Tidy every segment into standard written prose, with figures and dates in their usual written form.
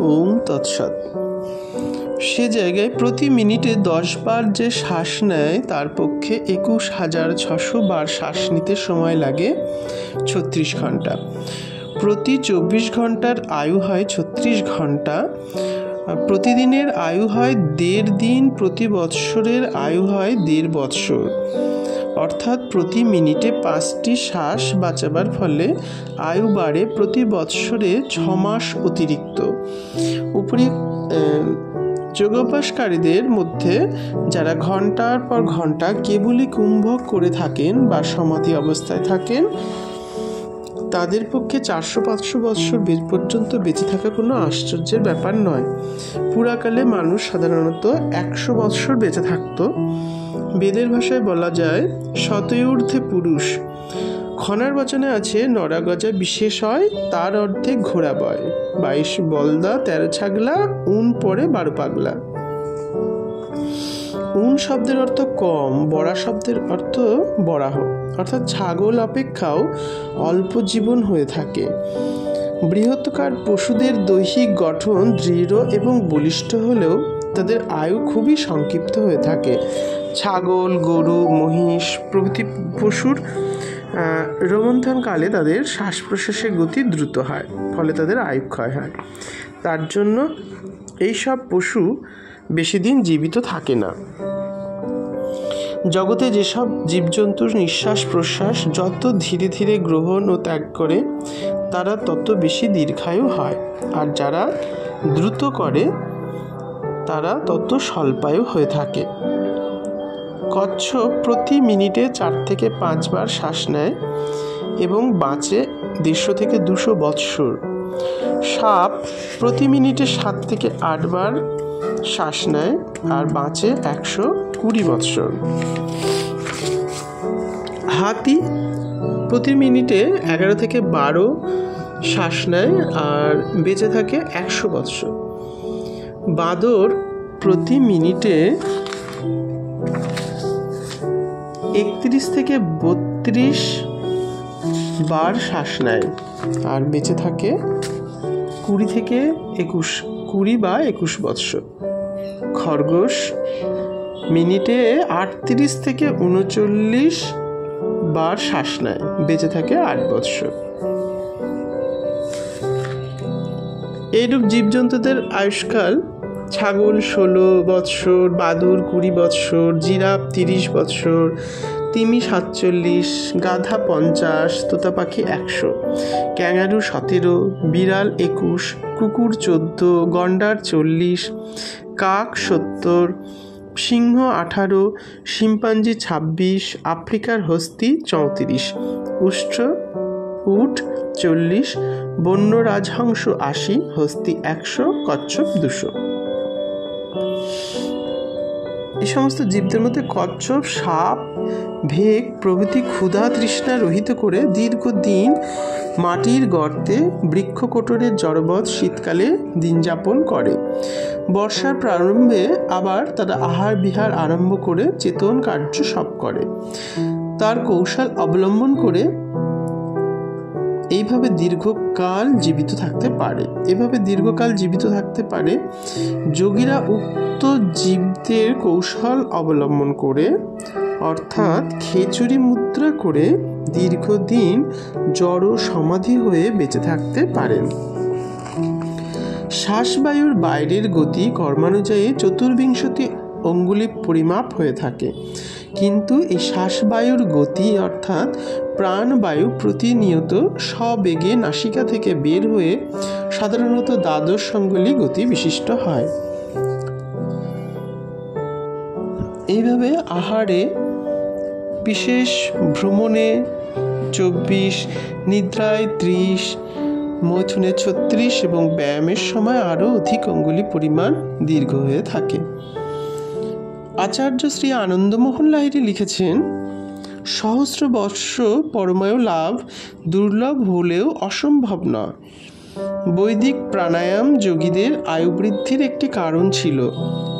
ওম তৎসৎ। সে জায়গায় প্রতি মিনিটে 10 বার যে শ্বাস নেয় তার পক্ষে 21,600 বার শ্বাস নিতে সময় লাগে 36 ঘন্টা। প্রতি 24 ঘন্টার আয়ু হয় 36 ঘন্টা। প্রতিদিনের আয়ু হয় 1.5 দিন, প্রতি বৎসরের আয়ু হয় 1.5 বৎসর। অর্থাৎ প্রতি মিনিটে 5টি শ্বাস বাঁচাবার ফলে আয়ু বাড়ে প্রতি বৎসরে 6 মাস অতিরিক্ত। উপরি যোগাভ্যাসকারীদের মধ্যে যারা ঘন্টার পর ঘন্টা কেবলই কুম্ভক করে থাকেন বা সমাধি অবস্থায় থাকেন, তাদের পক্ষে 400-500 বৎসর পর্যন্ত বেঁচে থাকা কোনো আশ্চর্যের ব্যাপার নয়। পুরাকালে মানুষ সাধারণত 100 বৎসর বেঁচে থাকত। বেদের ভাষায় বলা যায় শতয়ূর্ধ্বে পুরুষ। খনার বচনে আছে নরাগজা বিশেষ হয়, তার অর্ধে ঘোড়া বয়, 22 বলদা 13 ছাগলা, উন পরে 12 পাগলা। উন শব্দের অর্থ কম, বড়া শব্দের অর্থ বরাহ, অর্থাৎ ছাগল অপেক্ষাও অল্প জীবন হয়ে থাকে। বৃহৎকার পশুদের দৈহিক গঠন দৃঢ় এবং বলিষ্ঠ হলেও তাদের আয়ু খুবই সংক্ষিপ্ত হয়ে থাকে। ছাগল, গরু, মহিষ প্রভৃতি পশুর রোমন্থনকালে তাদের শ্বাস প্রশ্বাসের গতি দ্রুত হয়, ফলে তাদের আয়ুক্ষয় হয়। তার জন্য এইসব পশু বেশি দিন জীবিত থাকে না। জগতে যেসব জীবজন্তুর নিঃশ্বাস প্রশ্বাস যত ধীরে ধীরে গ্রহণ ও ত্যাগ করে তারা তত বেশি দীর্ঘায়ু হয়, আর যারা দ্রুত করে তারা তত স্বল্পায়ু হয়ে থাকে। কচ্ছপ প্রতি মিনিটে 4 থেকে 5 বার শ্বাস নেয় এবং বাঁচে 150 থেকে 200 বৎসর। সাপ প্রতি মিনিটে 7 থেকে 8 বার শ্বাস নেয় আর বাঁচে 120 বৎসর। হাতি প্রতি মিনিটে 11 থেকে 12 শ্বাস নেয় আর বেঁচে থাকে 100 বৎসর। বাদর প্রতি মিনিটে 31 থেকে 32 বার শ্বাস নেয় আর বেঁচে থাকে 20 থেকে 21 বৎসর। খরগোশ মিনিটে 38 থেকে 39 বার শ্বাস নেয়, বেঁচে থাকে 8 বৎসর। এইরূপ জীবজন্তুদের আয়ুষ্কাল ছাগল 16 বৎসর, বাদুড় 20 বৎসর, জিরাফ 30 বৎসর, তিমি 47, গাধা 50, তোতা পাখি 100, ক্যাঙ্গারু 17, বিড়াল 21, কুকুর 14, গন্ডার 40, কাক 70, সিংহ 18, শিম্পাঞ্জি 26, আফ্রিকার হস্তি 34, উট 40, বন্য রাজহংস 80, হস্তি 100, কচ্ছপ 200। এই সমস্ত জীবদের মধ্যে কচ্ছপ, সাপ, ভেক প্রভৃতি ক্ষুধা তৃষ্ণা রহিত করে দীর্ঘদিন মাটির গর্তে বৃক্ষকোটরের জড়বৎ শীতকালে দিন যাপন করে। বর্ষার প্রারম্ভে আবার তারা আহার বিহার আরম্ভ করে চেতন কার্য সব করে। তার কৌশল অবলম্বন করে এইভাবে দীর্ঘকাল জীবিত থাকতে পারে। যোগীরা উক্ত জীবদের কৌশল অবলম্বন করে, অর্থাৎ খেচুরি মুদ্রা করে দীর্ঘদিন জড় সমাধি হয়ে বেঁচে থাকতে পারেন। শ্বাসবায়ুর বাইরের গতি কর্মানুযায়ী 24 অঙ্গুলি পরিমাপ হয়ে থাকে, কিন্তু এই শ্বাসবায়ুর গতি অর্থাৎ প্রাণবায়ু প্রতিনিয়ত সবেগে নাসিকা থেকে বের হয়ে সাধারণত 12 অঙ্গুলি গতি বিশিষ্ট হয়। এইভাবে আহারে, বিশেষ ভ্রমণে 24, নিদ্রায় 30, মৈথুনে 36 এবং ব্যায়ামের সময় আরও অধিক অঙ্গুলি পরিমাণ দীর্ঘ হয়ে থাকে। আচার্য শ্রী আনন্দমোহন লাহিড়ী লিখেছেন, সহস্র বর্ষ পরমায়ু লাভ দুর্লভ হলেও অসম্ভব নয়। বৈদিক প্রাণায়াম যোগীদের আয়ু বৃদ্ধির একটি কারণ ছিল।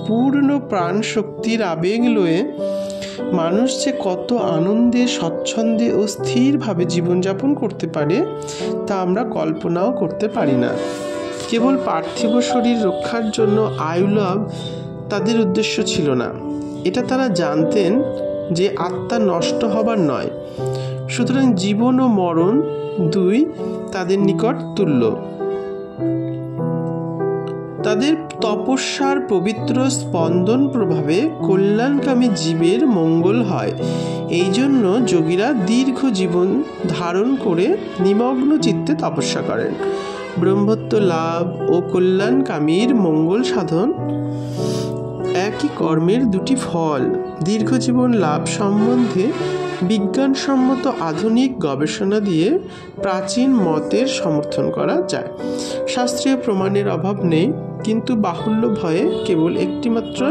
পূর্ণ প্রাণ শক্তির আবেগ লয়ে মানুষ যে কত আনন্দে, স্বচ্ছন্দে ও স্থিরভাবে জীবনযাপন করতে পারে তা আমরা কল্পনাও করতে পারি না। কেবল পার্থিব শরীর রক্ষার জন্য আয়ুলাভ তাদের উদ্দেশ্য ছিল না। এটা তারা জানতেন যে আত্মা নষ্ট হবার নয়, সুতরাং জীবন ও মরণ দুই তাদের নিকট তুল্য। তাদের তপস্যার পবিত্র স্পন্দন প্রভাবে কল্যাণকামী জীবের মঙ্গল হয়। এই জন্য যোগীরা দীর্ঘ জীবন ধারণ করে নিমগ্ন চিত্তে তপস্যা করেন। ব্রহ্মত্ব লাভ ও কল্যাণকামীর মঙ্গল সাধন একই কর্মের দুটি ফল। দীর্ঘজীবন লাভ সম্বন্ধে বিজ্ঞানসম্মত আধুনিক গবেষণা দিয়ে প্রাচীন মতের সমর্থন করা যায়। শাস্ত্রীয় প্রমাণের অভাব নেই, কিন্তু বাহুল্য ভয়ে কেবল একটিমাত্র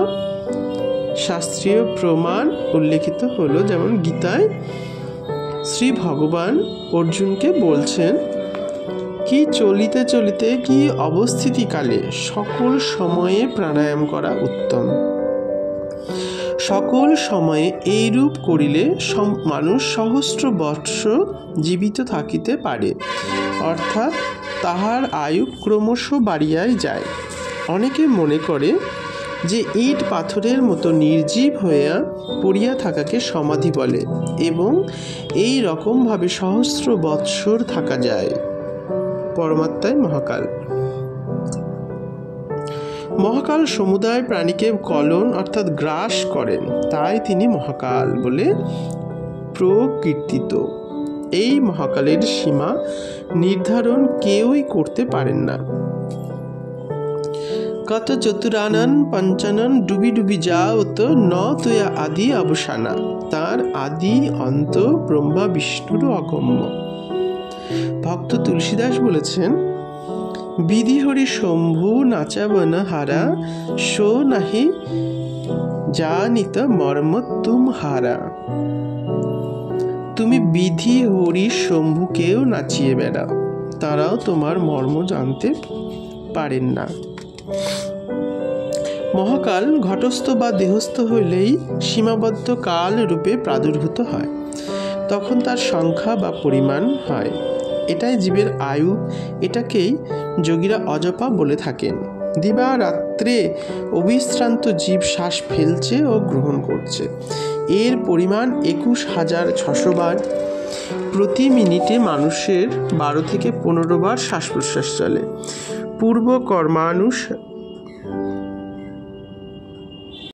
শাস্ত্রীয় প্রমাণ উল্লেখিত হলো। যেমন গীতায় শ্রী ভগবান অর্জুনকে বলছেন কি চলিতে চলিতে কি অবস্থিতিকালে সকল সময়ে প্রাণায়াম করা উত্তম। সকল সময়ে এইরূপ করিলে মানুষ সহস্র বৎসর জীবিত থাকিতে পারে, অর্থাৎ তাহার আয়ু ক্রমশ বাড়িয়াই যায়। অনেকে মনে করে যে ইট পাথরের মতো নির্জীব হইয়া পড়িয়া থাকাকে সমাধি বলে এবং এই রকমভাবে সহস্র বৎসর থাকা যায়। পরমাত্মায় মহাকাল। মহাকাল সমুদায় প্রাণীকে কলন অর্থাৎ গ্রাস করেন, তাই তিনি মহাকাল বলে প্রকীর্তিত। এই মহাকালের সীমা নির্ধারণ কেউই করতে পারেন না। কত চতুরানন পঞ্চানন ডুবি ডুবি যাওত ন তোয়া আদি অবসানা। তার আদি অন্ত ব্রহ্মা বিষ্ণুর অগম্য। ভক্ত তুলসীদাস বলেছেন, বিধি হরি শম্ভু নাচাবন হারা, শো নাহি জানিত মর্ম তুম হারা। তুমি বিধি হরি শম্ভুকেও নাচিয়ে বেড়াও, তারাও তোমার মর্ম জানতে পারেন না। মহাকাল ঘটস্থ বা দেহস্থ হইলেই সীমাবদ্ধ কাল রূপে প্রাদুর্ভূত হয়, তখন তার সংখ্যা বা পরিমাণ হয়। এটাই জীবের আয়ু, এটাকেই যোগীরা অজপা বলে থাকেন। দিবা রাত্রে অবিশ্রান্ত জীব শ্বাস ফেলছে ও গ্রহণ করছে। এর পরিমাণ 21,600 বার। প্রতি মিনিটে মানুষের 12 থেকে 15 বার শ্বাস প্রশ্বাস চলে। পূর্ব কর্মানুসারে